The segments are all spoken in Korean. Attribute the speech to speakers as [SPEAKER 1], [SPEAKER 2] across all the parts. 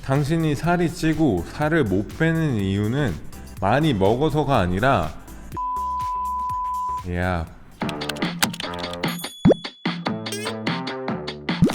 [SPEAKER 1] 당신이 살이 찌고 살을 못 빼는 이유는 많이 먹어서가 아니라 야.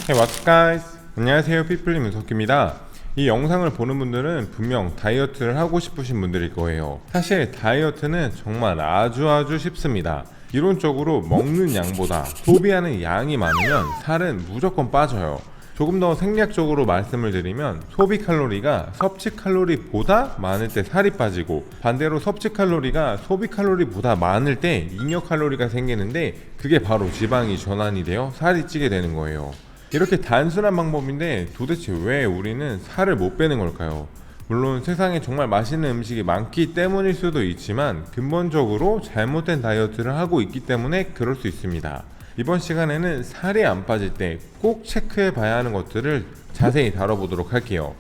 [SPEAKER 1] Hey, what's up, guys? 안녕하세요, 피플리 문석기입니다. 이 영상을 보는 분들은 분명 다이어트를 하고 싶으신 분들일 거예요. 사실 다이어트는 정말 아주 쉽습니다. 이론적으로 먹는 양보다 소비하는 양이 많으면 살은 무조건 빠져요. 조금 더 생략적으로 말씀을 드리면 소비 칼로리가 섭취 칼로리보다 많을 때 살이 빠지고, 반대로 섭취 칼로리가 소비 칼로리보다 많을 때 잉여 칼로리가 생기는데, 그게 바로 지방이 전환이 되어 살이 찌게 되는 거예요. 이렇게 단순한 방법인데 도대체 왜 우리는 살을 못 빼는 걸까요? 물론 세상에 정말 맛있는 음식이 많기 때문일 수도 있지만, 근본적으로 잘못된 다이어트를 하고 있기 때문에 그럴 수 있습니다. 이번 시간에는 살이 안 빠질 때 꼭 체크해 봐야 하는 것들을 자세히 다뤄보도록 할게요.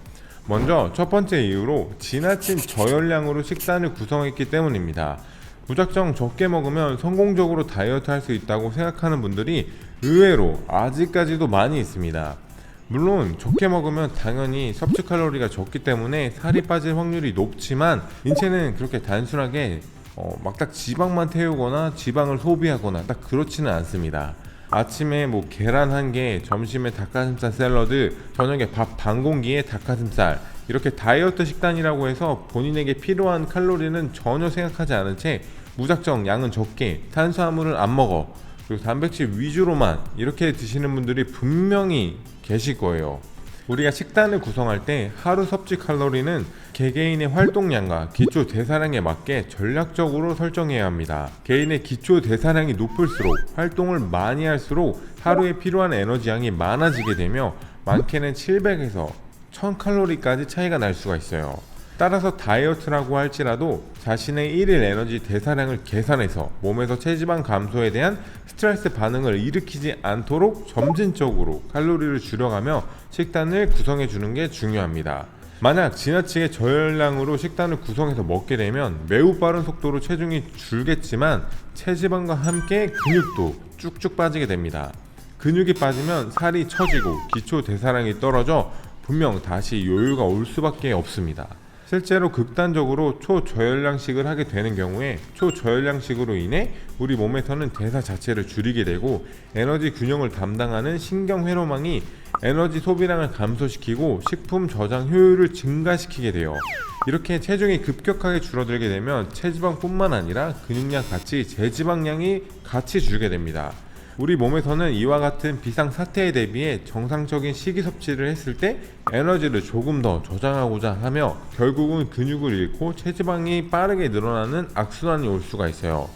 [SPEAKER 1] 먼저 첫 번째 이유로 지나친 저열량으로 식단을 구성했기 때문입니다. 무작정 적게 먹으면 성공적으로 다이어트 할 수 있다고 생각하는 분들이 의외로 아직까지도 많이 있습니다. 물론 적게 먹으면 당연히 섭취 칼로리가 적기 때문에 살이 빠질 확률이 높지만, 인체는 그렇게 단순하게 막 딱 지방만 태우거나 지방을 소비하거나 딱 그렇지는 않습니다. 아침에 뭐 계란 한 개, 점심에 닭가슴살 샐러드, 저녁에 밥 반 공기에 닭가슴살, 이렇게 다이어트 식단이라고 해서 본인에게 필요한 칼로리는 전혀 생각하지 않은 채 무작정 양은 적게, 탄수화물을 안 먹어, 그리고 단백질 위주로만 이렇게 드시는 분들이 분명히 계실 거예요. 우리가 식단을 구성할 때 하루 섭취 칼로리는 개개인의 활동량과 기초 대사량에 맞게 전략적으로 설정해야 합니다. 개인의 기초 대사량이 높을수록, 활동을 많이 할수록 하루에 필요한 에너지 양이 많아지게 되며 많게는 700에서 1000칼로리까지 차이가 날 수가 있어요. 따라서 다이어트라고 할지라도 자신의 일일 에너지 대사량을 계산해서 몸에서 체지방 감소에 대한 스트레스 반응을 일으키지 않도록 점진적으로 칼로리를 줄여가며 식단을 구성해 주는 게 중요합니다. 만약 지나치게 저열량으로 식단을 구성해서 먹게 되면 매우 빠른 속도로 체중이 줄겠지만, 체지방과 함께 근육도 쭉쭉 빠지게 됩니다. 근육이 빠지면 살이 처지고 기초 대사량이 떨어져 분명 다시 요요가 올 수밖에 없습니다. 실제로 극단적으로 초저열량식을 하게 되는 경우에, 초저열량식으로 인해 우리 몸에서는 대사 자체를 줄이게 되고, 에너지 균형을 담당하는 신경회로망이 에너지 소비량을 감소시키고 식품 저장 효율을 증가시키게 돼요. 이렇게 체중이 급격하게 줄어들게 되면 체지방뿐만 아니라 근육량 같이 제지방량이 같이 줄게 됩니다. 우리 몸에서는 이와 같은 비상 사태에 대비해 정상적인 식이 섭취를 했을 때 에너지를 조금 더 저장하고자 하며 결국은 근육을 잃고 체지방이 빠르게 늘어나는 악순환이 올 수가 있어요.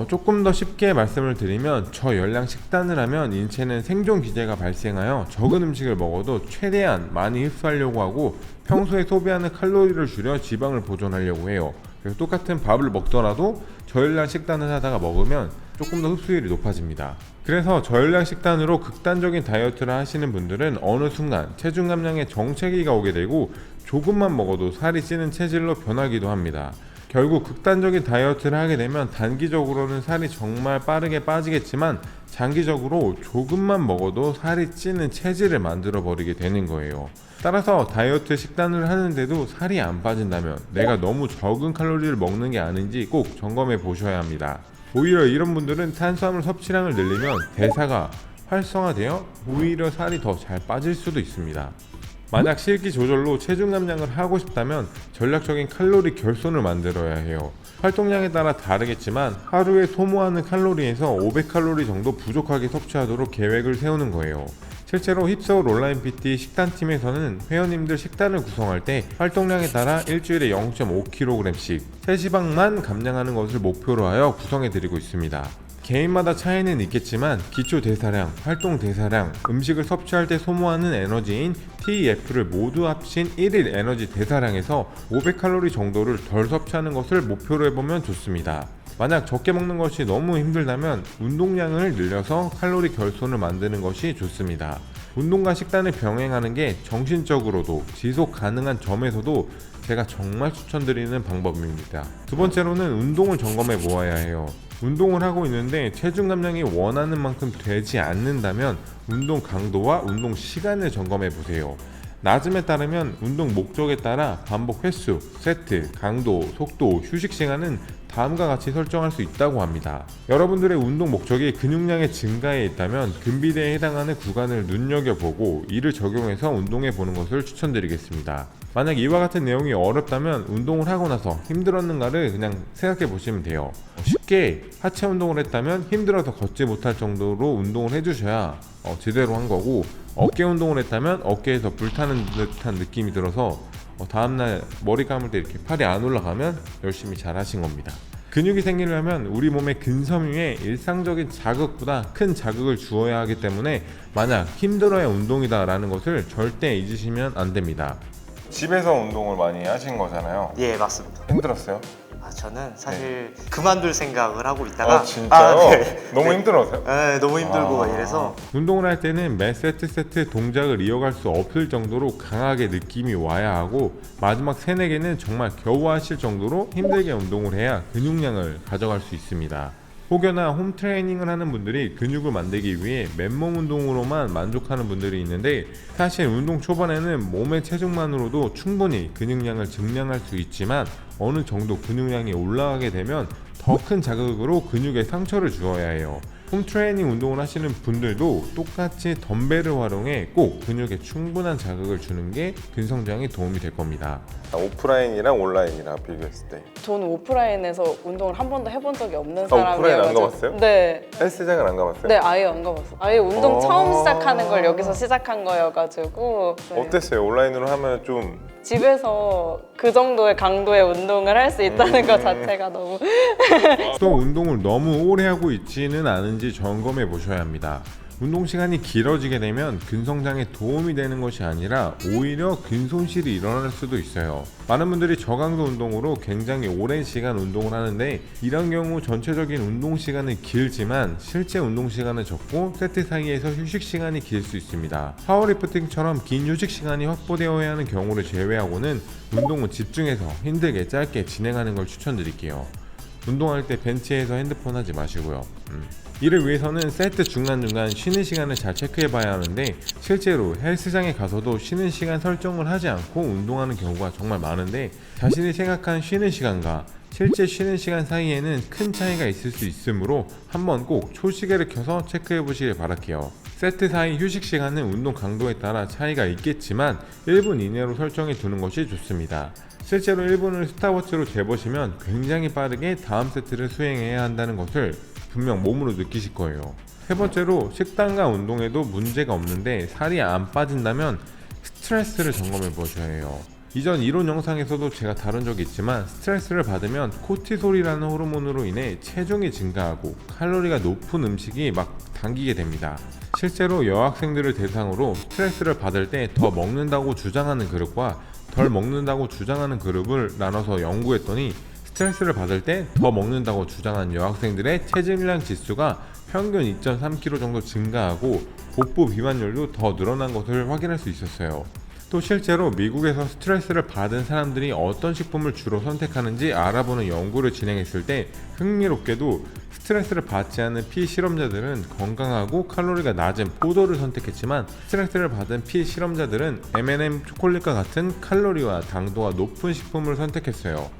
[SPEAKER 1] 조금 더 쉽게 말씀을 드리면, 저열량 식단을 하면 인체는 생존 기제가 발생하여 적은 음식을 먹어도 최대한 많이 흡수하려고 하고, 평소에 소비하는 칼로리를 줄여 지방을 보존하려고 해요. 그래서 똑같은 밥을 먹더라도 저열량 식단을 하다가 먹으면 조금 더 흡수율이 높아집니다. 그래서 저열량 식단으로 극단적인 다이어트를 하시는 분들은 어느 순간 체중 감량의 정체기가 오게 되고, 조금만 먹어도 살이 찌는 체질로 변하기도 합니다. 결국 극단적인 다이어트를 하게 되면 단기적으로는 살이 정말 빠르게 빠지겠지만, 장기적으로 조금만 먹어도 살이 찌는 체질을 만들어 버리게 되는 거예요. 따라서 다이어트 식단을 하는데도 살이 안 빠진다면 내가 너무 적은 칼로리를 먹는 게 아닌지 꼭 점검해 보셔야 합니다. 오히려 이런 분들은 탄수화물 섭취량을 늘리면 대사가 활성화되어 오히려 살이 더 잘 빠질 수도 있습니다. 만약 식이 조절로 체중 감량을 하고 싶다면 전략적인 칼로리 결손을 만들어야 해요. 활동량에 따라 다르겠지만 하루에 소모하는 칼로리에서 500칼로리 정도 부족하게 섭취하도록 계획을 세우는 거예요. 실제로 힙서울 온라인 PT 식단팀에서는 회원님들 식단을 구성할 때 활동량에 따라 일주일에 0.5kg씩 체지방만 감량하는 것을 목표로 하여 구성해 드리고 있습니다. 개인마다 차이는 있겠지만 기초 대사량, 활동 대사량, 음식을 섭취할 때 소모하는 에너지인 TEF를 모두 합친 1일 에너지 대사량에서 500칼로리 정도를 덜 섭취하는 것을 목표로 해보면 좋습니다. 만약 적게 먹는 것이 너무 힘들다면 운동량을 늘려서 칼로리 결손을 만드는 것이 좋습니다. 운동과 식단을 병행하는 게 정신적으로도 지속 가능한 점에서도 제가 정말 추천드리는 방법입니다. 두 번째로는 운동을 점검해 보아야 해요. 운동을 하고 있는데 체중 감량이 원하는 만큼 되지 않는다면 운동 강도와 운동 시간을 점검해 보세요. 나즘에 따르면 운동 목적에 따라 반복 횟수, 세트, 강도, 속도, 휴식 시간은 다음과 같이 설정할 수 있다고 합니다. 여러분들의 운동 목적이 근육량의 증가에 있다면 근비대에 해당하는 구간을 눈여겨보고 이를 적용해서 운동해 보는 것을 추천드리겠습니다. 만약 이와 같은 내용이 어렵다면 운동을 하고 나서 힘들었는가를 그냥 생각해 보시면 돼요. 쉽게 하체 운동을 했다면 힘들어서 걷지 못할 정도로 운동을 해주셔야 제대로 한 거고, 어깨 운동을 했다면 어깨에서 불타는 듯한 느낌이 들어서 다음날 머리 감을 때 이렇게 팔이 안 올라가면 열심히 잘 하신 겁니다. 근육이 생기려면 우리 몸의 근섬유에 일상적인 자극보다 큰 자극을 주어야 하기 때문에 만약 힘들어야 운동이다 라는 것을 절대 잊으시면 안 됩니다. 집에서 운동을 많이 하신 거잖아요.
[SPEAKER 2] 예, 맞습니다.
[SPEAKER 1] 힘들었어요?
[SPEAKER 2] 저는 사실 그만둘 생각을 하고 있다가
[SPEAKER 1] 진짜요?
[SPEAKER 2] 네.
[SPEAKER 1] 너무 힘들어서요?
[SPEAKER 2] 네, 너무 힘들고 이래서
[SPEAKER 1] 운동을 할 때는 매 세트 동작을 이어갈 수 없을 정도로 강하게 느낌이 와야 하고, 마지막 3-4개는 정말 겨우 하실 정도로 힘들게 운동을 해야 근육량을 가져갈 수 있습니다. 혹여나 홈 트레이닝을 하는 분들이 근육을 만들기 위해 맨몸 운동으로만 만족하는 분들이 있는데, 사실 운동 초반에는 몸의 체중만으로도 충분히 근육량을 증량할 수 있지만 어느 정도 근육량이 올라가게 되면 더 큰 자극으로 근육에 상처를 주어야 해요. 홈 트레이닝 운동을 하시는 분들도 똑같이 덤벨을 활용해 꼭 근육에 충분한 자극을 주는 게 근성장에 도움이 될 겁니다. 오프라인이랑 온라인이랑 비교했을 때
[SPEAKER 3] 저는 오프라인에서 운동을 한 번도 해본 적이 없는
[SPEAKER 1] 오프라인
[SPEAKER 3] 사람이어가지고.
[SPEAKER 1] 안 가봤어요?
[SPEAKER 3] 네.
[SPEAKER 1] 헬스장은 안 가봤어요?
[SPEAKER 3] 네, 아예 안 가봤어요. 아예 운동 처음 시작하는 걸 여기서 시작한 거여가지고. 네.
[SPEAKER 1] 어땠어요? 온라인으로 하면 좀
[SPEAKER 3] 집에서 그 정도의 강도의 운동을 할 수 있다는 것 자체가 너무.
[SPEAKER 1] 또 운동을 너무 오래 하고 있지는 않은지 점검해 보셔야 합니다. 운동 시간이 길어지게 되면 근성장에 도움이 되는 것이 아니라 오히려 근손실이 일어날 수도 있어요. 많은 분들이 저강도 운동으로 굉장히 오랜 시간 운동을 하는데, 이런 경우 전체적인 운동 시간은 길지만 실제 운동 시간은 적고 세트 사이에서 휴식 시간이 길 수 있습니다. 파워리프팅처럼 긴 휴식 시간이 확보되어야 하는 경우를 제외하고는 운동은 집중해서 힘들게 짧게 진행하는 걸 추천드릴게요. 운동할 때 벤치에서 핸드폰 하지 마시고요. 이를 위해서는 세트 중간중간 쉬는 시간을 잘 체크해 봐야 하는데, 실제로 헬스장에 가서도 쉬는 시간 설정을 하지 않고 운동하는 경우가 정말 많은데, 자신이 생각한 쉬는 시간과 실제 쉬는 시간 사이에는 큰 차이가 있을 수 있으므로 한번 꼭 초시계를 켜서 체크해 보시길 바랄게요. 세트 사이 휴식 시간은 운동 강도에 따라 차이가 있겠지만 1분 이내로 설정해 두는 것이 좋습니다. 실제로 1분을 스탑워치로 재보시면 굉장히 빠르게 다음 세트를 수행해야 한다는 것을 분명 몸으로 느끼실 거예요. 세 번째로, 식단과 운동에도 문제가 없는데 살이 안 빠진다면 스트레스를 점검해 보셔야 해요. 이전 이론 영상에서도 제가 다룬 적이 있지만, 스트레스를 받으면 코티솔이라는 호르몬으로 인해 체중이 증가하고 칼로리가 높은 음식이 막 당기게 됩니다. 실제로 여학생들을 대상으로 스트레스를 받을 때 더 먹는다고 주장하는 그룹과 덜 먹는다고 주장하는 그룹을 나눠서 연구했더니, 스트레스를 받을 때 더 먹는다고 주장한 여학생들의 체질량 지수가 평균 2.3kg 정도 증가하고 복부 비만율도 더 늘어난 것을 확인할 수 있었어요. 또 실제로 미국에서 스트레스를 받은 사람들이 어떤 식품을 주로 선택하는지 알아보는 연구를 진행했을 때, 흥미롭게도 스트레스를 받지 않은 피실험자들은 건강하고 칼로리가 낮은 포도를 선택했지만, 스트레스를 받은 피실험자들은 M&M 초콜릿과 같은 칼로리와 당도가 높은 식품을 선택했어요.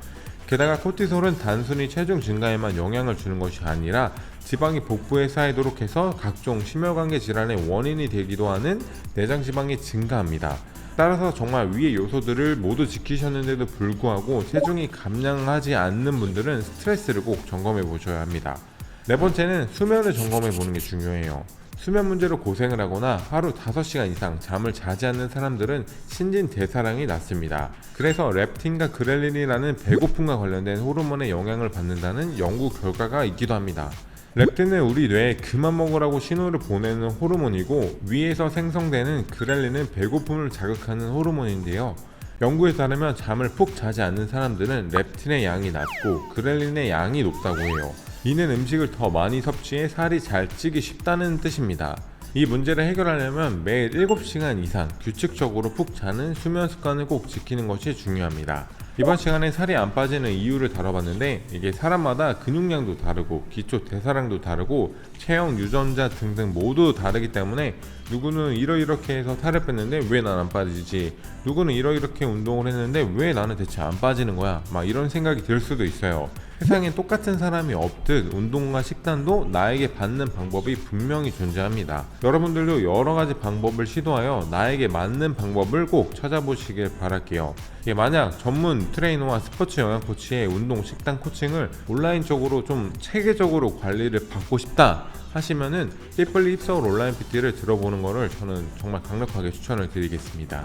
[SPEAKER 1] 게다가 코티솔은 단순히 체중 증가에만 영향을 주는 것이 아니라 지방이 복부에 쌓이도록 해서 각종 심혈관계 질환의 원인이 되기도 하는 내장 지방이 증가합니다. 따라서 정말 위의 요소들을 모두 지키셨는데도 불구하고 체중이 감량하지 않는 분들은 스트레스를 꼭 점검해 보셔야 합니다. 네 번째는 수면을 점검해 보는 게 중요해요. 수면 문제로 고생을 하거나 하루 5시간 이상 잠을 자지 않는 사람들은 신진대사량이 낮습니다. 그래서 렙틴과 그렐린이라는 배고픔과 관련된 호르몬의 영향을 받는다는 연구 결과가 있기도 합니다. 렙틴은 우리 뇌에 그만 먹으라고 신호를 보내는 호르몬이고, 위에서 생성되는 그렐린은 배고픔을 자극하는 호르몬인데요. 연구에 따르면 잠을 푹 자지 않는 사람들은 렙틴의 양이 낮고 그렐린의 양이 높다고 해요. 이는 음식을 더 많이 섭취해 살이 잘 찌기 쉽다는 뜻입니다. 이 문제를 해결하려면 매일 7시간 이상 규칙적으로 푹 자는 수면 습관을 꼭 지키는 것이 중요합니다. 이번 시간에 살이 안 빠지는 이유를 다뤄봤는데 이게 사람마다 근육량도 다르고 기초 대사량도 다르고 체형 유전자 등등 모두 다르기 때문에 누구는 이렇게 해서 살을 뺐는데 왜 난 안 빠지지, 누구는 이렇게 운동을 했는데 왜 나는 대체 안 빠지는 거야, 막 이런 생각이 들 수도 있어요. 세상에 똑같은 사람이 없듯 운동과 식단도 나에게 맞는 방법이 분명히 존재합니다. 여러분들도 여러 가지 방법을 시도하여 나에게 맞는 방법을 꼭 찾아보시길 바랄게요. 만약 전문 트레이너와 스포츠 영양 코치의 운동 식단 코칭을 온라인적으로 좀 체계적으로 관리를 받고 싶다 하시면은 삐플리 힙서울 온라인 PT를 들어보는 거를 저는 정말 강력하게 추천을 드리겠습니다.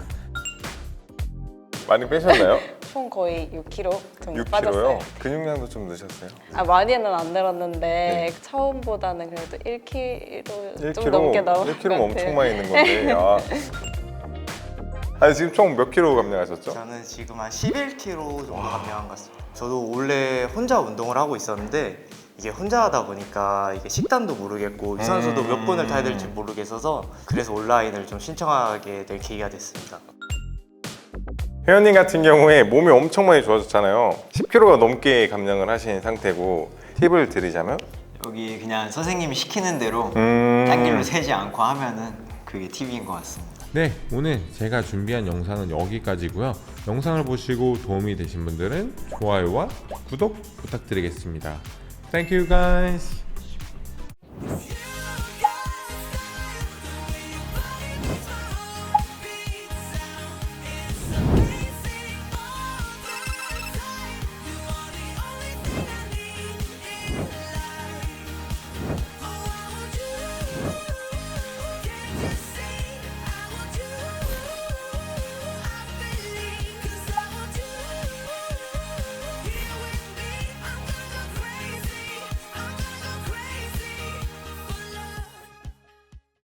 [SPEAKER 1] 많이 빼셨나요?
[SPEAKER 3] 총 거의 6kg 정도
[SPEAKER 1] 6kg요?
[SPEAKER 3] 빠졌어요.
[SPEAKER 1] 근육량도 좀 넣으셨어요?
[SPEAKER 3] 많이는 안 늘었는데
[SPEAKER 1] 네.
[SPEAKER 3] 처음보다는 그래도 1kg 좀 넘게 나온 것
[SPEAKER 1] 1kg면
[SPEAKER 3] 같아요.
[SPEAKER 1] 엄청 많이 있는 건데. 아니 지금 총 몇 킬로 감량하셨죠?
[SPEAKER 2] 저는 지금 한 11kg 정도 감량한 것 같습니다. 저도 원래 혼자 운동을 하고 있었는데 이게 혼자 하다 보니까 이게 식단도 모르겠고 유산소도 몇 번을 타야 될지 모르겠어서 그래서 온라인을 좀 신청하게 될 계기가 됐습니다.
[SPEAKER 1] 혜연님 같은 경우에 몸이 엄청 많이 좋아졌잖아요. 10kg가 넘게 감량을 하신 상태고, 팁을 드리자면
[SPEAKER 2] 여기 그냥 선생님이 시키는 대로 딴 길로 세지 않고 하면은 그게 팁인 것 같습니다.
[SPEAKER 1] 네, 오늘 제가 준비한 영상은 여기까지고요. 영상을 보시고 도움이 되신 분들은 좋아요와 구독 부탁드리겠습니다. Thank you guys.